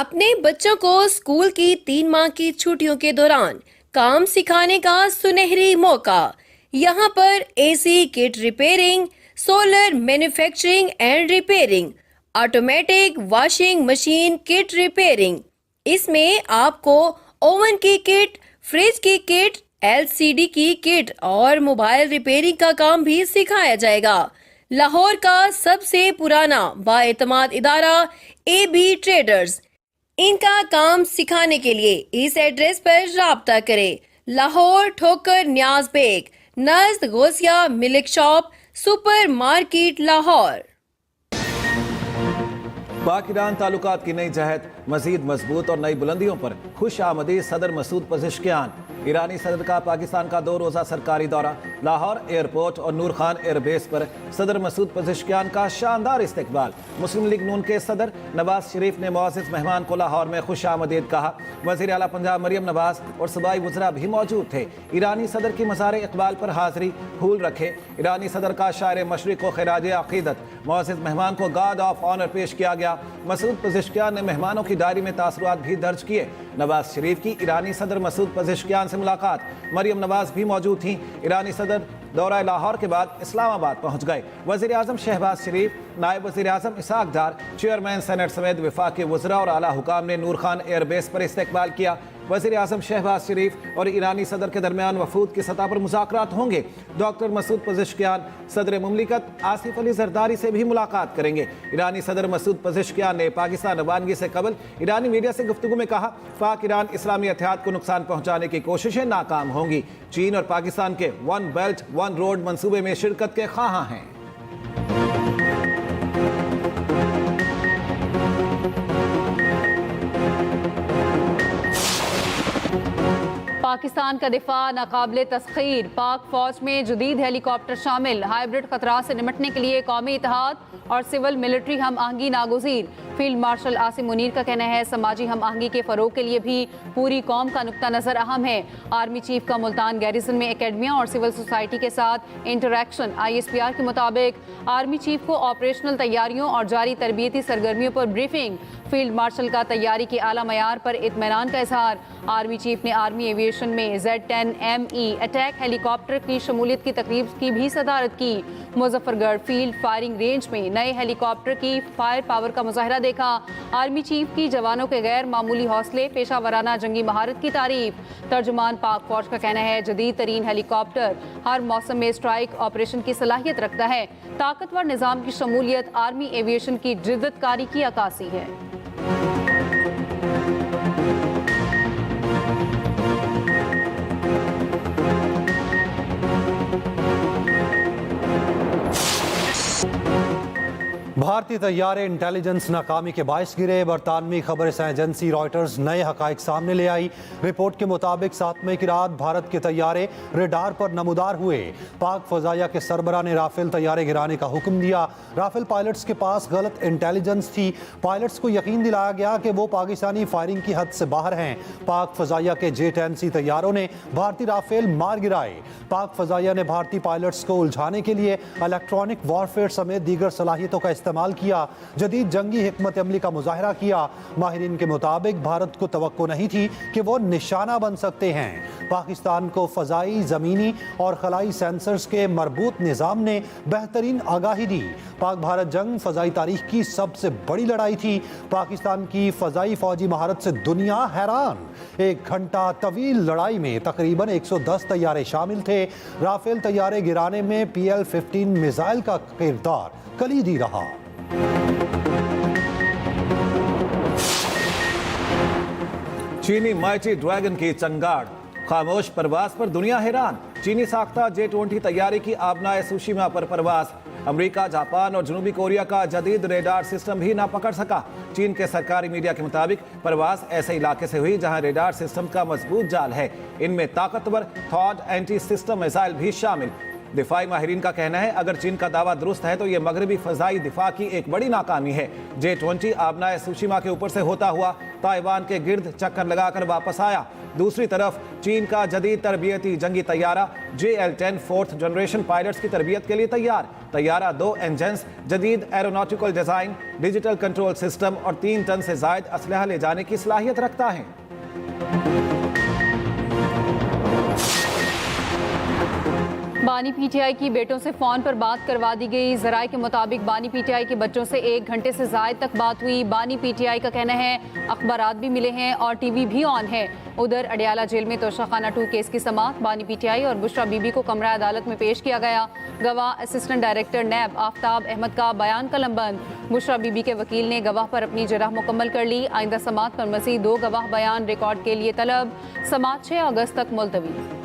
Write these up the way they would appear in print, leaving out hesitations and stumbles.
अपने बच्चों को स्कूल की 3 माह की छुट्टियों के दौरान काम सिखाने का सुनहरी मौका। यहाँ पर AC kit repairing, solar manufacturing and repairing, automatic washing machine kit repairing. इसमें आपको ओवन की किट, फ्रिज की किट, एलसीडी की किट और मोबाइल रिपेयरिंग का काम भी सिखाया जाएगा। लाहौर का सबसे पुराना बाएतमाद इदारा AB ट्रेडर्स। इनका काम सिखाने के लिए इस एड्रेस पर राब्ता करें। लाहौर ठोकर न्याज बेग, नज़द Ghausia milk shop, supermarket Lahore. Pak Iran ताल्लुकात की नई जहद मजीद मजबूत और नई बुलंदियों पर खुश आमदी सदर मसूद पज़ेश्कियान। ईरानी सदर का पाकिस्तान का 2 रोज़ा सरकारी दौरा। लाहौर एयरपोर्ट और नूर खान एयरबेस पर सदर मसूद पज़ेश्कियान का शानदार इस्तकबाल। मुस्लिम लीग नून के सदर नवाज शरीफ ने मुअज़्ज़ज़ मेहमान को लाहौर में खुश आमदीद कहा। वज़ीर आला पंजाब मरियम नवाज और सूबाई वज़रा भी मौजूद थे। ईरानी सदर की मज़ार इक़बाल पर हाज़री फूल रखे। ईरानी सदर का शायर मशरिक़ को खिराज अक़ीदत। मुअज़्ज़ज़ मेहमान को गार्ड ऑफ ऑनर पेश किया गया। मसूद पज़ेश्कियान ने मेहमानों की डायरी में तासुरात भी दर्ज किए। नवाज शरीफ की ईरानी सदर मसूद पज़ेश्कियान से मुलाकात। मरियम नवाज भी मौजूद थीं। ईरानी सदर दौरा लाहौर के बाद इस्लामाबाद पहुंच गए। वज़ीर आज़म शहबाज शरीफ, नायब वज़ीर आज़म इसहाक डार, चेयरमैन सेनेट समेत वफाकी वज़रा और आला हुकाम ने नूर खान एयरबेस पर इस्तकबाल किया। वज़ीर आज़म शहबाज शरीफ और ईरानी सदर के दरमियान वफूद की सतह पर मुज़ाकरात होंगे। डॉक्टर मसूद पज़ेश्कियान सदर मुमलिकत आसिफ अली जरदारी से भी मुलाकात करेंगे। ईरानी सदर मसूद पज़ेश्कियान ने पाकिस्तान रवानगी से कबल ईरानी मीडिया से गुफ्तगू में कहा, पाक ईरान इस्लामी इत्तेहाद को नुकसान पहुँचाने की कोशिशें नाकाम होंगी। चीन और पाकिस्तान के 1 बेल्ट 1 रोड मंसूबे में शिरकत के ख्वाहां हैं। पाकिस्तान का दिफा नाकाबिले तस्खीर। पाक फौज में जदीद हेलीकॉप्टर शामिल। हाइब्रिड खतरा से निपटने के लिए कौमी इत्तेहाद और सिविल मिलिट्री हम आहंगी नागुज़ीर। फील्ड मार्शल आसिम मुनीर का कहना है, समाजी हम आहंगी के फ़रोग के लिए भी पूरी कौम का नुक्ता नज़र अहम है। आर्मी चीफ का मुल्तान गैरिसन में एकेडमिया और सिविल सोसाइटी के साथ इंटरेक्शन। ISPR के मुताबिक आर्मी चीफ को ऑपरेशनल तैयारियों और जारी तरबियती सरगर्मियों पर ब्रीफिंग। फील्ड मार्शल का तैयारी के आला मयार पर इत्मीनान का इजहार। आर्मी चीफ ने आर्मी एविएशन में Z-10ME अटैक हेलीकॉप्टर की शमूलियत की तकरीब की भी सदारत की। मुजफ्फरगढ़ फील्ड फायरिंग रेंज में नए हेलीकॉप्टर की फायर पावर का मुजाहरा देखा। आर्मी चीफ की जवानों के गैर मामूली हौसले, पेशा वराना जंगी महारत की तारीफ। तर्जुमान पाक फौज का कहना है, जदीद तरीन हेलीकॉप्टर हर मौसम में स्ट्राइक ऑपरेशन की सलाहियत रखता है। ताकतवर निज़ाम की शमूलियत आर्मी एविएशन की जिद्दतकारी की अक्कासी है। भारतीय तैयारे इंटेलिजेंस नाकामी के बायस गिरे। बरतानवी खबर एजेंसी रॉयटर्स नए हकाइक सामने ले आई। रिपोर्ट के मुताबिक 7 मई की रात भारत के तैयारे रेडार पर नमूदार हुए। पाक फजाइया के सरबरा ने राफेल तैयारे गिराने का हुक्म दिया। राफेल पायलट्स के पास गलत इंटेलिजेंस थी। पायलट्स को यकीन दिलाया गया कि वो पाकिस्तानी फायरिंग की हद से बाहर हैं। पाक फजाइया के J-10C तैयारों ने भारतीय राफेल मार गिराए। पाक फजाइया ने भारतीय पायलट्स को उलझाने के लिए इलेक्ट्रॉनिक वॉरफेयर समेत दीगर सलाहियतों का इस्तेमाल किया। जदीद जंगी हिकमत अमली का मुजाहरा किया। माहिरीन के मुताबिक भारत को तवक्को नहीं थी कि वो निशाना बन सकते हैं। पाकिस्तान को फजाई, जमीनी और खलाई सेंसर्स के मरबूत निज़ाम ने बेहतरीन आगाही दी। पाक भारत जंग फजाई तारीख की सबसे बड़ी लड़ाई थी। पाकिस्तान की फजाई फौजी महारत से दुनिया हैरान। 1 घंटा तवील लड़ाई में तकरीबन 110 तैयारे शामिल थे। राफेल तैयारे गिराने में PL-15 मिसाइल का किरदार कलीदी रहा। चीनी माइटी ड्रैगन की चंगाड़। खामोश परवाज पर दुनिया हैरान। चीनी साख्ता J-20 तैयारी की आबनाए सुशीमा पर परवाज। अमेरिका, जापान और जनूबी कोरिया का जदीद रेडार सिस्टम भी ना पकड़ सका। चीन के सरकारी मीडिया के मुताबिक परवाज ऐसे इलाके से हुई जहां रेडार सिस्टम का मजबूत जाल है। इनमें ताकतवर थॉड एंटी सिस्टम मिसाइल भी शामिल। दिफाई माहिरीन का कहना है, अगर चीन का दावा दुरुस्त है तो यह मगरबी फजाई दिफा की एक बड़ी नाकामी है। J-20 आबनाए सुशीमा के ऊपर से होता हुआ ताइवान के गिर्द चक्कर लगाकर वापस आया। दूसरी तरफ चीन का जदीद तरबियती जंगी तैयारा JL-10 फोर्थ जनरेशन पायलट्स की तरबियत के लिए तैयार। तैयारा 2 इंजन्स, जदीद aeronautical design, digital control system और 3 टन से जायद असलहा ले जाने की सलाहियत रखता है। बानी पीटीआई की बेटों से फोन पर बात करवा दी गई। जराये के मुताबिक बानी पीटीआई के बच्चों से 1 घंटे से जायद तक बात हुई। बानी पीटीआई का कहना है अखबारात भी मिले हैं और टीवी भी ऑन है। उधर अडियाला जेल में तोशाखाना 2 केस की समाअत बानी पीटीआई और बुशरा बीबी को कमरा अदालत में पेश किया गया। गवाह असिस्टेंट डायरेक्टर नैब आफ्ताब अहमद का बयान कलमबंद। बुशरा बीबी के वकील ने गवाह पर अपनी जराह मुकम्मल कर ली। आइंदा समाअत पर मज़ीद 2 गवाह बयान रिकॉर्ड के लिए तलब। समाअत 6 अगस्त तक मुलतवी।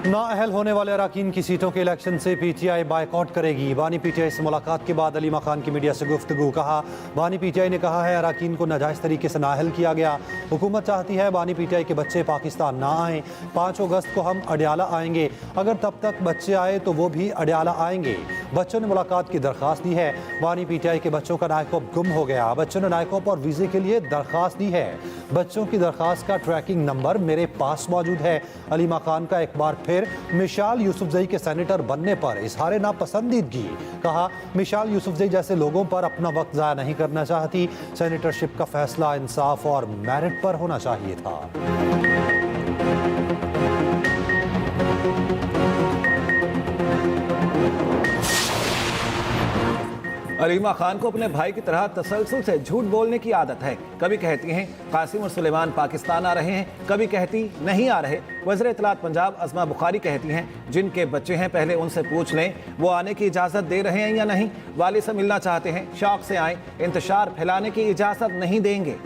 नाअहल होने वाले अराकीन की सीटों के इलेक्शन से पीटीआई बायकॉट करेगी। बानी पीटीआई से मुलाकात के बाद अलीमा खान की मीडिया से गुफ्तगू। कहा, बानी पीटीआई ने कहा है अराकीन को नाजायज़ तरीके से नाअहल किया गया। हुकूमत चाहती है बानी पीटीआई के बच्चे पाकिस्तान ना आएँ। 5 अगस्त को हम अडियाला आएंगे। अगर तब तक बच्चे आए तो वो भी अडियाला आएंगे। बच्चों ने मुलाकात की दरख्वास्त दी है। बानी पीटीआई के बच्चों का नायकोप गुम हो गया। बच्चों ने नायकोप और वीज़े के लिए दरख्वास्त दी है। बच्चों की दरख्वास्त का ट्रैकिंग नंबर मेरे पास मौजूद है। अलीमा खान का एक बार फिर मिशाल यूसुफजई के सेनेटर बनने पर इजहार नापसंदीदगी। कहा, मिशाल यूसुफजई जैसे लोगों पर अपना वक्त ज़ाया नहीं करना चाहती। सेनेटरशिप का फैसला इंसाफ और मेरिट पर होना चाहिए था। अलीमा खान को अपने भाई की तरह तसलसल से झूठ बोलने की आदत है। कभी कहती हैं कासिम और सुलेमान पाकिस्तान आ रहे हैं, कभी कहती नहीं आ रहे। वज़ीर इत्तलात पंजाब अज़मा बुखारी कहती हैं जिनके बच्चे हैं पहले उनसे पूछ लें वो आने की इजाज़त दे रहे हैं या नहीं। वाली से मिलना चाहते हैं, शौक से आएँ, इंतशार फैलाने की इजाज़त नहीं देंगे।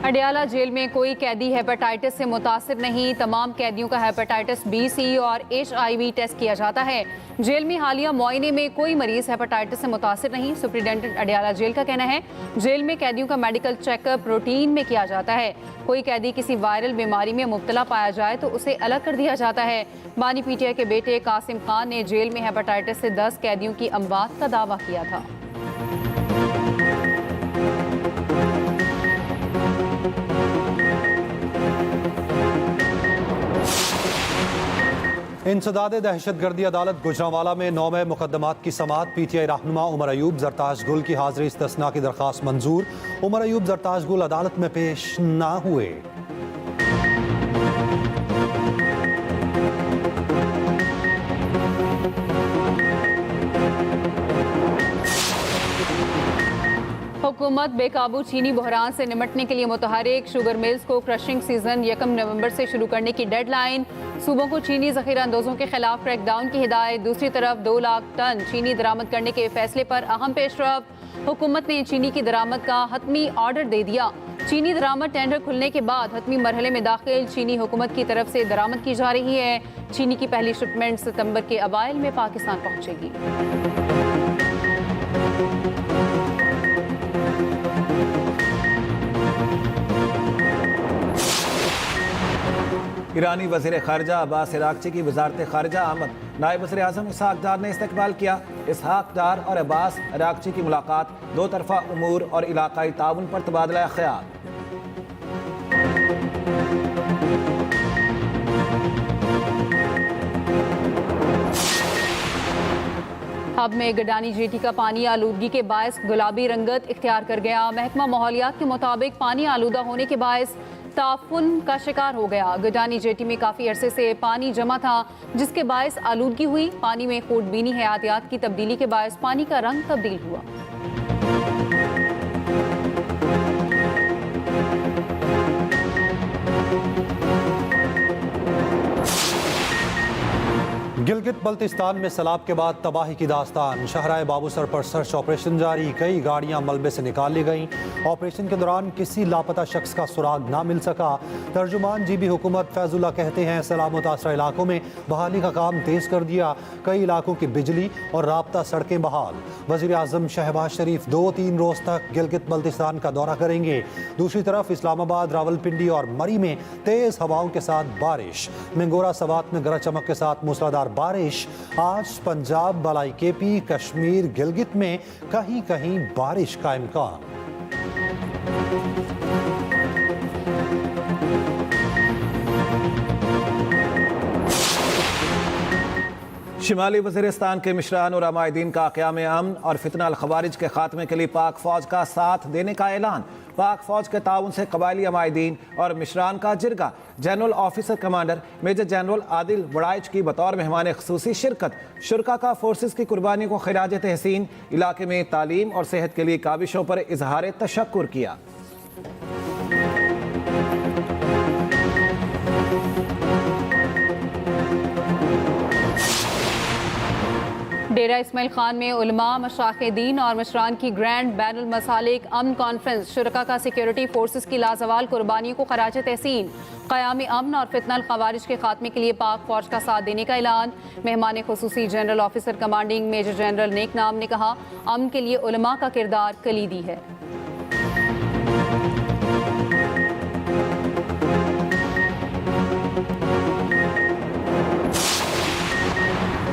अडियाला जेल में कोई कैदी हेपेटाइटिस से मुतासिर नहीं। तमाम कैदियों का हेपेटाइटिस B, C और HIV टेस्ट किया जाता है। जेल में हालिया मुआयने में कोई मरीज हेपेटाइटिस से मुतासिर नहीं। सुप्रिंटेंडेंट अडियाला जेल का कहना है जेल में कैदियों का मेडिकल चेकअप रूटीन में किया जाता है। कोई कैदी किसी वायरल बीमारी में मुब्तला पाया जाए तो उसे अलग कर दिया जाता है। बानी पीटीआई के बेटे कासिम खान ने जेल में हेपेटाइटिस से 10 कैदियों की अमवात का दावा किया था। इंसदाद दहशतगर्दी अदालत गुजरांवाला में 9 मुकदमात की समाअत। पीटीआई रहनुमा उमर अयूब जरताज गुल की हाजिरी इस्तिस्ना की दरख्वास्त मंजूर। उमर अयूब जरताज गुल अदालत में पेश ना हुए। हुकूमत बेकाबू चीनी बहरान से निपटने के लिए मुतहरिक। शुगर मिल्स को क्रशिंग सीजन 1 नवंबर से शुरू करने की डेडलाइन। सूबों को चीनी जखीरा अंदोजों के खिलाफ क्रैकडाउन की हिदायत। दूसरी तरफ 2 लाख टन चीनी दरामद करने के फैसले पर अहम पेशरफ। हुकूमत ने चीनी की दरामद का हतमी ऑर्डर दे दिया। चीनी दरामद टेंडर खुलने के बाद हतमी मरहले में दाखिल चीनी हुकूमत की तरफ से दरामद की जा रही है। चीनी की पहली शिपमेंट सितंबर के अवाइल में पाकिस्तान पहुंचेगी। ईरानी वज़ीर ख़ारिजा अब्बास इराक़ची की वज़ारत ख़ारिजा आमद। नायब वज़ीर आज़म इसहाक़ डार ने इस्तकबाल किया। इसहाक़ डार और अब्बास इराक़ची की मुलाकात 2 तरफ़ा उमूर और इलाक़ाई ताउन पर तबादला ख़याल। हब में गडानी जेटी का पानी आलूदगी के बायस गुलाबी रंगत इख्तियार कर गया। महकमा माहौलियात के मुताबिक पानी आलूदा होने के बायस ताफुन का शिकार हो गया। गडानी जेटी में काफ़ी अरसे से पानी जमा था जिसके बायस आलूदगी हुई। पानी में खूटबीनी हयातियात की तब्दीली के बायस पानी का रंग तब्दील हुआ। गिलगित बल्तिस्तान में सैलाब के बाद तबाही की दास्तान। शहराए बाबूसर पर सर्च ऑपरेशन जारी, कई गाड़ियां मलबे से निकाल ली गईं। ऑपरेशन के दौरान किसी लापता शख्स का सुराग ना मिल सका। तर्जुमान जीबी हुकूमत फैजुल्ला कहते हैं सैलाब मुतासरा इलाकों में बहाली का काम तेज कर दिया, कई इलाकों की बिजली और राब्ता सड़कें बहाल। वज़ीर आज़म शहबाज शरीफ 2-3 रोज तक गिलगित बल्तिस्तान का दौरा करेंगे। दूसरी तरफ इस्लामाबाद, रावलपिंडी और मरी में तेज हवाओं के साथ बारिश। मिंगोरा सवात में गरज चमक के साथ मूसलाधार बारिश। आज पंजाब, बलाई केपी, कश्मीर, गिलगित में कहीं कहीं बारिश का इम्कान। शिमाली वज़ीरिस्तान के मिशरान और अमायदीन का क़याम अमन और फितना अल खवारिज के खात्मे के लिए पाक फ़ौज का साथ देने का ऐलान। पाक फ़ौज के ताउन से कबायली अमायदीन और मिशरान का जिरगा। General officer commander major general Adil Badaich की बतौर मेहमान ख़ुसूसी शिरकत। शुरका का फोर्सेस की कुर्बानी को खिराज तहसीन। इलाके में तालीम और सेहत के लिए काविशों पर इजहार तशक्कुर किया। डेरा इस्माइल खान में उलमा, मशाइख़ दीन और मशरान की ग्रैंड बैनुल मसालिक अमन कॉन्फ्रेंस। शुरका का सिक्योरिटी फोर्सेस की लाजवाल कुर्बानियों को खराज तहसीन। क़याम अमन और फितना अल खवारिज के खात्मे के लिए पाक फौज का साथ देने का ऐलान। मेहमान खुसूसी general officer commanding major general नेक नाम ने कहा, अमन के लिए उलमा का किरदार कलीदी है।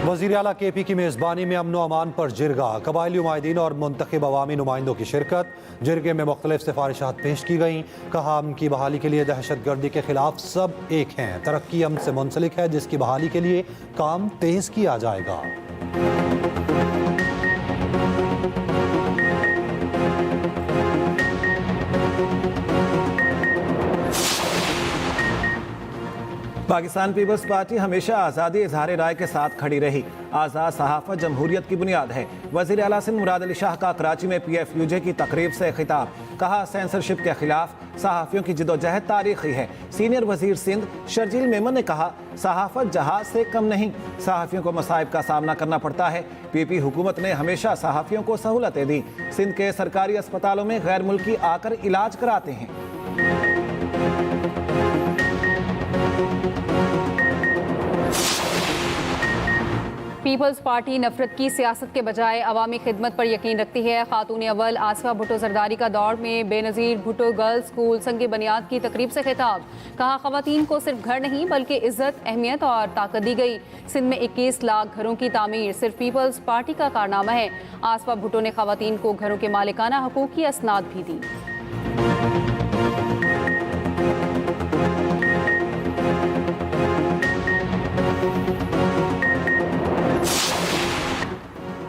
वज़ीर आला केपी की मेज़बानी में अमन अमान पर जिरगा। कबायली उमायदीन और मुंतखब अवामी नुमाइंदों की शिरकत। जिरगे में मुख्तलिफ सिफारिशात पेश की गईं। कहा, अमन की बहाली के लिए दहशत गर्दी के खिलाफ सब एक हैं। तरक्की अमन से मुंसलिक है, जिसकी बहाली के लिए काम तेज किया जाएगा। पाकिस्तान पीपल्स पार्टी हमेशा आज़ादी इजहार राय के साथ खड़ी रही। आज़ाद सहाफ़त जमहूरियत की बुनियाद है। वज़ीर आला सिंध मुराद अली शाह का कराची में PFUJ की तकरीब से खिताब। कहा, सेंसरशिप के खिलाफ सहाफ़ियों की जिदोजहद तारीखी है। सीनियर वज़ीर सिंध शर्जील मेमन ने कहा, सहाफ़त जहाज से कम नहीं, सहाफ़ियों को मसाइब का सामना करना पड़ता है। PP हुकूमत ने हमेशा सहाफ़ियों को सहूलतें दी। सिंध के सरकारी अस्पतालों में गैर मुल्की आकर इलाज कराते हैं। पीपल्स पार्टी नफरत की सियासत के बजाय अवामी खिदमत पर यकीन रखती है। खातून अव्वल आसिफा भुट्टो जरदारी का दौड़ में बेनज़ीर भुट्टो गर्ल्स स्कूल संग बुनियाद की तकरीब से खिताब। कहा, खवातीन को सिर्फ घर नहीं बल्कि इज्जत, अहमियत और ताकत दी गई। सिंध में 21 लाख घरों की तामीर सिर्फ पीपल्स पार्टी का कारनामा है। आसिफा भुट्टो ने खवातीन को घरों के मालिकाना हकूक़ की असनाद भी दी।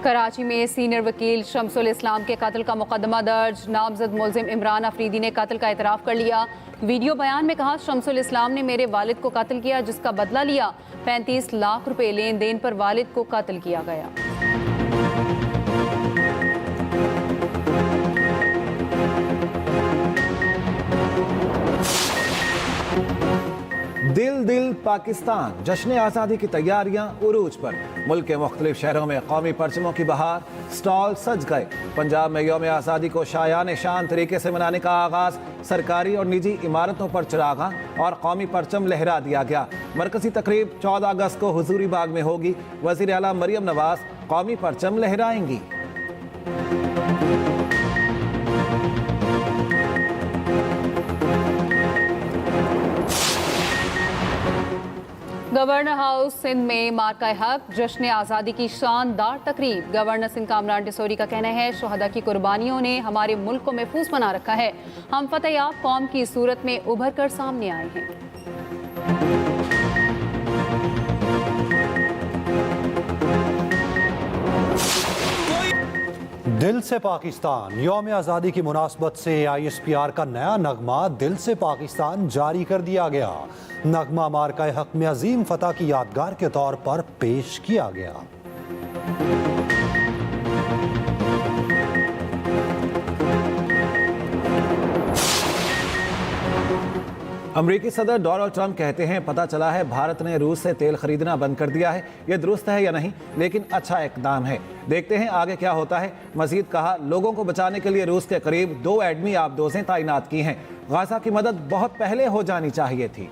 कराची में सीनियर वकील शमसुल इस्लाम के कत्ल का मुकदमा दर्ज। नामजद मुलजिम इमरान अफरीदी ने कत्ल का एतराफ़ कर लिया। वीडियो बयान में कहा, शमसुल इस्लाम ने मेरे वालिद को कत्ल किया, जिसका बदला लिया। 35 लाख रुपए लेन देन पर वालिद को कत्ल किया गया। दिल दिल पाकिस्तान, जश्न आज़ादी की तैयारियां उरूज पर। मुल्क के मुख्तलिफ शहरों में कौमी परचमों की बहार, स्टॉल सज गए। पंजाब में यौम आज़ादी को शायान शान तरीके से मनाने का आगाज़। सरकारी और निजी इमारतों पर चिरागा और कौमी परचम लहरा दिया गया। मरकजी तकरीब 14 अगस्त को हुजूरी बाग में होगी। वज़ीर आला मरियम नवाज कौमी परचम लहराएंगी। गवर्नर हाउस सिंध में मार्का हक जश्न आज़ादी की शानदार तकरीब। गवर्नर सिंध कामरान डिसोरी का कहना है, शोहदा की कुर्बानियों ने हमारे मुल्क को महफूज बना रखा है। हम फतेहयाब कौम की सूरत में उभर कर सामने आए हैं। दिल से पाकिस्तान, यौम आज़ादी की मुनासबत से ISPR का नया नगमा दिल से पाकिस्तान जारी कर दिया गया। नगमा मार्का हक में अजीम फतह की यादगार के तौर पर पेश किया गया। अमेरिकी सदर डोनाल्ड ट्रंप कहते हैं पता चला है भारत ने रूस से तेल खरीदना बंद कर दिया है। यह दुरुस्त है या नहीं, लेकिन अच्छा इकदाम है। देखते हैं आगे क्या होता है। मजीद कहा, लोगों को बचाने के लिए रूस के करीब 2 एडमी आबदोजें तैनात की हैं। गाजा की मदद बहुत पहले हो जानी चाहिए थी।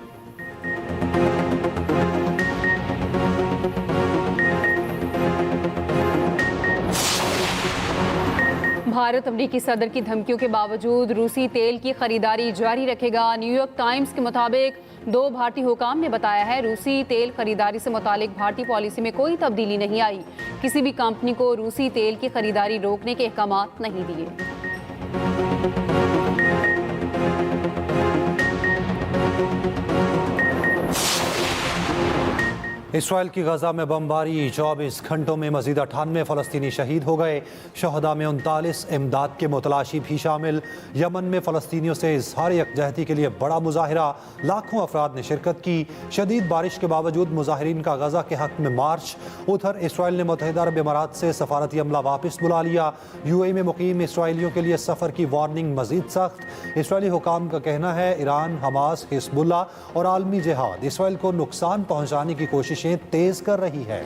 भारत अमेरिकी सदर की धमकियों के बावजूद रूसी तेल की खरीदारी जारी रखेगा। न्यूयॉर्क टाइम्स के मुताबिक 2 भारतीय हुकाम ने बताया है, रूसी तेल खरीदारी से मुतालिक भारतीय पॉलिसी में कोई तब्दीली नहीं आई। किसी भी कंपनी को रूसी तेल की खरीदारी रोकने के अहकामात नहीं दिए। इसराइल की गजा में बमबारी, 24 घंटों में मजीद 98 फ़लस्तीनी शहीद हो गए। शहदा में 39 इमदाद के मुतलाशी भी शामिल। यमन में फ़लस्तीनियों से इजहार यकजहती के लिए बड़ा मुजाहिरा, लाखों अफराद ने शिरकत की। शदीद बारिश के बावजूद मुजाहिरीन का गजा के हक में मार्च। उधर इसराइल ने मुत्तहिदा अरब इमारात से सफारती अमला वापस बुला लिया। UAE में मुकीम इसराइलियों के लिए सफ़र की वार्निंग मजीद सख्त। इसराइली हुकाम का कहना है, ईरान, हमास, हिजबुल्ला और आलमी जिहाद इसराइल को नुकसान पहुँचाने की कोशिश तेज कर रही है।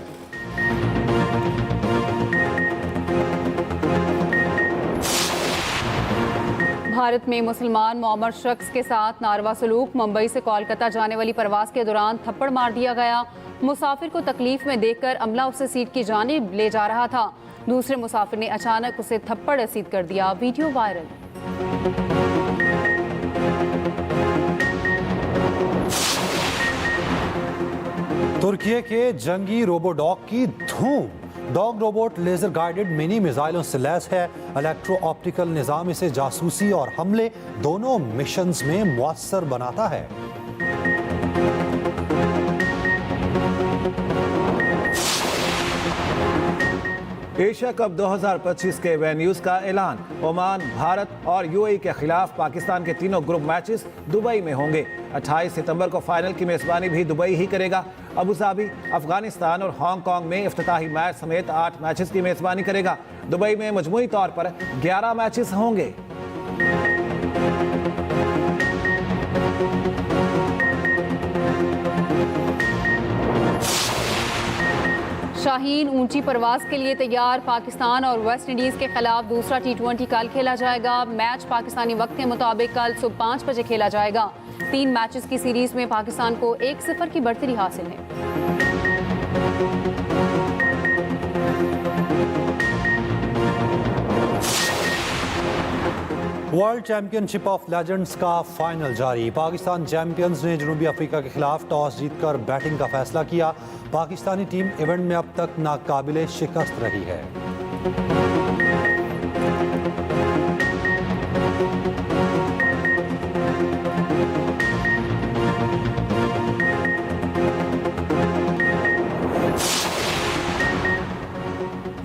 भारत में मुसलमान मौमर शख्स के साथ नारवा सलूक। मुंबई से कोलकाता जाने वाली परवास के दौरान थप्पड़ मार दिया गया। मुसाफिर को तकलीफ में देखकर अमला उसे सीट की जानिब ले जा रहा था। दूसरे मुसाफिर ने अचानक उसे थप्पड़ रसीद कर दिया। Video viral. तुर्की के जंगी रोबोडॉग की धूम। Dog robot laser guided mini मिसाइलों से लैस है। इलेक्ट्रो ऑप्टिकल निजाम इसे जासूसी और हमले दोनों मिशंस में मुअस्सर बनाता है। एशिया कप 2025 के वेन्यूज का ऐलान। ओमान, भारत और UAE के खिलाफ पाकिस्तान के तीनों ग्रुप मैचेस दुबई में होंगे। 28 सितंबर को फाइनल की मेजबानी भी दुबई ही करेगा। अबू धाबी, अफगानिस्तान और हांगकांग में इफ्तिताही मैच समेत 8 मैचेस की मेजबानी करेगा। दुबई में मजमूई तौर पर 11 मैचेस होंगे। शाहीन ऊंची परवाज के लिए तैयार। पाकिस्तान और वेस्ट इंडीज के खिलाफ दूसरा T20 कल खेला जाएगा। मैच पाकिस्तानी वक्त के मुताबिक कल सुबह 5 बजे खेला जाएगा। 3 मैचेस की सीरीज में पाकिस्तान को 1-0 की बढ़तरी हासिल है। वर्ल्ड चैंपियनशिप ऑफ लेजेंड्स का फाइनल जारी। पाकिस्तान चैंपियंस ने जनूबी अफ्रीका के खिलाफ टॉस जीतकर बैटिंग का फैसला किया। पाकिस्तानी टीम इवेंट में अब तक नाकाबिले शिकस्त रही है।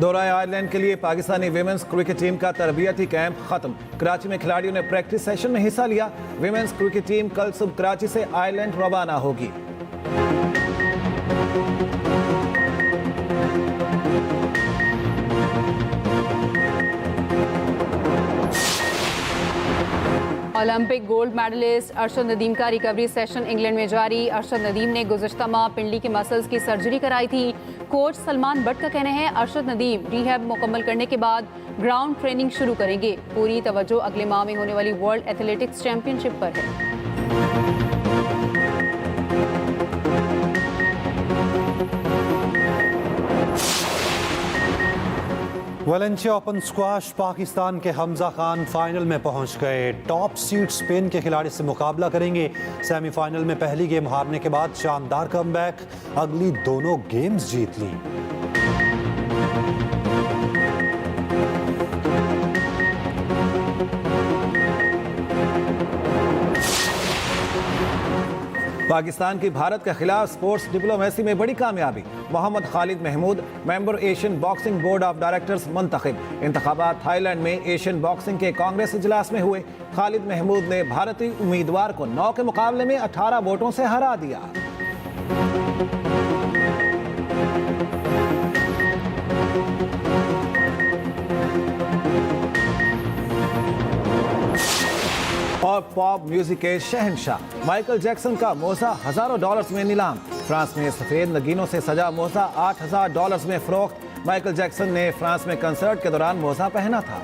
दौरा आयरलैंड के लिए पाकिस्तानी विमेंस क्रिकेट टीम का तरबियती कैंप खत्म। कराची में खिलाड़ियों ने प्रैक्टिस सेशन में हिस्सा लिया। विमेंस क्रिकेट टीम कल सुबह कराची से आयरलैंड रवाना होगी। Olympic gold medallist Arshad Nadeem का रिकवरी सेशन इंग्लैंड में जारी। अरशद नदीम ने गुज़श्ता माह पिंडली के मसल्स की सर्जरी कराई थी। कोच सलमान भट्ट का कहना है, अरशद नदीम रिहैब मुकम्मल करने के बाद ग्राउंड ट्रेनिंग शुरू करेंगे। पूरी तवज्जो अगले माह में होने वाली वर्ल्ड एथलेटिक्स चैंपियनशिप पर है। Valencia open squash. पाकिस्तान के हमजा खान फाइनल में पहुंच गए। टॉप सीड स्पेन के खिलाड़ी से मुकाबला करेंगे। सेमीफाइनल में पहली गेम हारने के बाद शानदार कमबैक, अगली दोनों गेम्स जीत ली। पाकिस्तान की भारत के खिलाफ स्पोर्ट्स डिप्लोमेसी में बड़ी कामयाबी। Mohammad Khalid Mahmood member Asian boxing board of directors मुंतखब। इंतखाबात थाईलैंड में एशियन बॉक्सिंग के कांग्रेस इजलास में हुए। खालिद महमूद ने भारतीय उम्मीदवार को 9 के मुकाबले में 18 वोटों से हरा दिया। और और पॉप म्यूजिक के शहंशाह माइकल जैक्सन का मोजा हजारों डॉलर्स में नीलाम। फ्रांस में सफेद नगीनों से सजा मोजा $8,000 में फरोख्त। माइकल जैक्सन ने फ्रांस में कंसर्ट के दौरान मोजा पहना था।